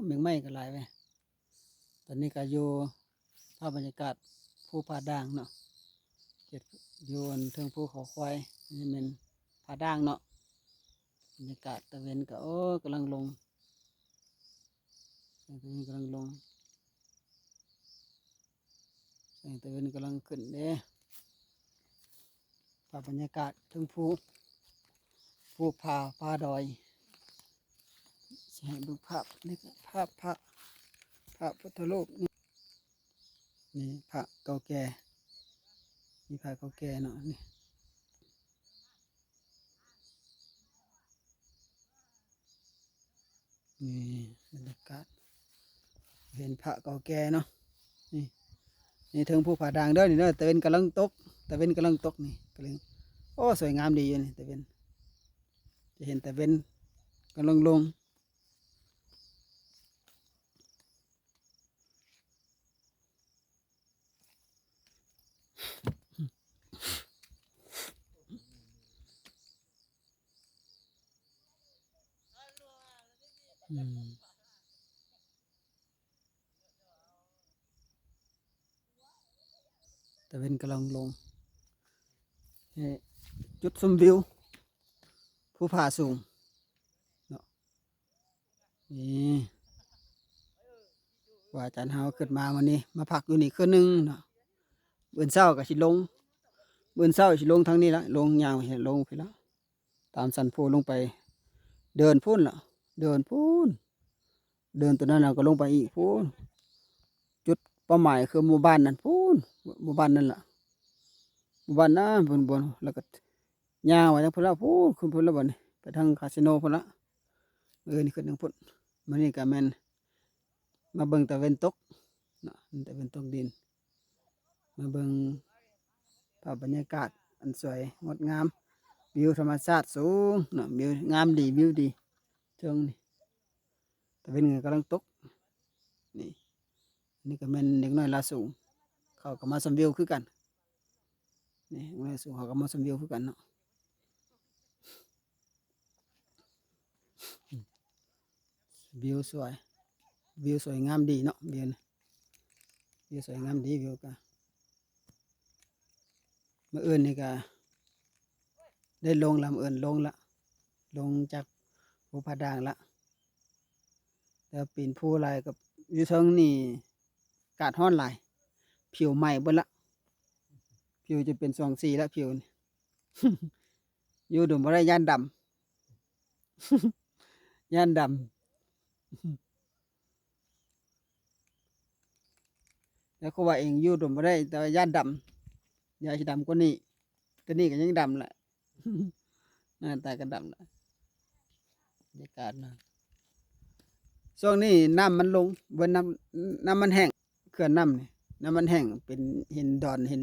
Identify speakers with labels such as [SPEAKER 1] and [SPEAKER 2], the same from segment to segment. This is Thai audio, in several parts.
[SPEAKER 1] เมืองไม้ก็หลายไปตอนนี้ก็อยู่ภาพบรรยากาศภูผาด่างเนาะเขตอยู่เทิงภูเขาควายนี่เป็นผาด่างเนาะบรรยากาศตะเวนก็โอ้กำลังลงแสงตะเวนกำลังลงแสงตะเวนกำลังขึ้นเด้ภาพบรรยากาศเทิงภูผาดอยจะให้ดูภาพนี่ก็ภาพพระพุทธรูปนี่พระเก่าแก่มีพระเก่าแก่เนาะนี่บรรยากาศเห็นพระเก่าแก่เนาะนี่นี่ถึงภูผาด่างเด้อนี่เด้อตะเวนกำลังตกตะเวนกำลังตกนี่กำลังโอ้สวยงามดีอยู่นี่ตะเวนจะเห็นตะเวนกำลังลงตะเวนกำลังลงจุดชมวิวภูผาสูงเนาะนี่ว่าอาจารย์เฮาขึ้นมาวันนี้มาพักอยู่นี่คืนนึงเนาะเบื้องเช้าก็สิลงเบื้องเช้าสิลงทางนี้ละลงยาวเห็นลงไปแล้วตามสันโพลงไปเดินพุ่นละเดินพุ่นเดินตัวนั้นเราก็ลงไปอีกพุ่นจุดเป้าหมายคือหมู่บ้านนั่นพุ่นหมู่บ้านนั่นล่ะหมู่บ้านนั้นบนแล้วก็ยาวไปทางพุ่นละพุ่นขึ้นพุ่นละบ่นี่ไปทางคาสิโนพุ่นละนี่ขึ้นทางพุ่นมันนี่ก็แม่นมาเบิ่งตะเวนตกเนาะตะเวนตกดินมาเบิ่งภาพบรรยากาศอันสวยงดงามวิวธรรมชาติสูงเนาะวิวงามดีวิวดีเชิงนี่ตะเวนกำลังตกนี่นี่ก็แม่นเด็กน้อยลาสูงเขาก็มาชมวิวคือกันนี่เด็กน้อยสูงเขาก็มาชมวิวคือกันเนาะวิวสวยวิวสวยงามดีเนาะวิวสวยงามดีวิวก็เมื่ออื่นนี่ก็ได้ลงลำเอื่นลงละลงจากภูผาด่างละแต่ปีนภูหลายกับอยู่เทิงนี่กาดฮ้อนหลายผิวใหม่เบิดละผิวจะเป็น2 สีแล้วผิวนี่ อยู่ดูบ่ได้ย่านดำ ย่านดำ แล้วเขาว่าเองอยู่ดูบ่ได้แต่ว่าย่านดำอย่าสิดำกว่านี้ตัวนี้ก็ยังดำแหละ หน้าตาก็ดำแหละบรรยากาศนะช่วงนี้น้ำมันลงบนน้ำมันแห้งเขื่อนน้ำนี่น้ำมันแห้งเป็นเห็นดอนเห็น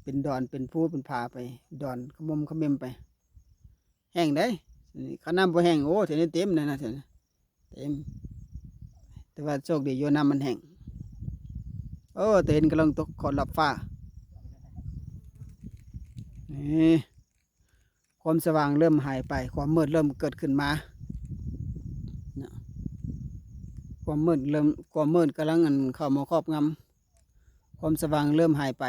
[SPEAKER 1] เป็นดอนเป็นภูเป็นผาไปดอนขมขมิมไปแห้งได้ข้าน้ำบ่แห้งโอ้เท่านี้เต็มเลยนะเท่านี้เต็มแต่ว่าโชคดีอยู่น้ำมันแห้งโอ้แต่เห็นกำลังตกขอรับฟ้านี่ความสว่างเริ่มหายไปความมืดเริ่มเกิดขึ้นมาความมืดกำลังเข้ามาครอบงำความสว่างเริ่มหายไป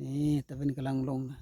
[SPEAKER 1] นี่ตะวันกำลังลงนะ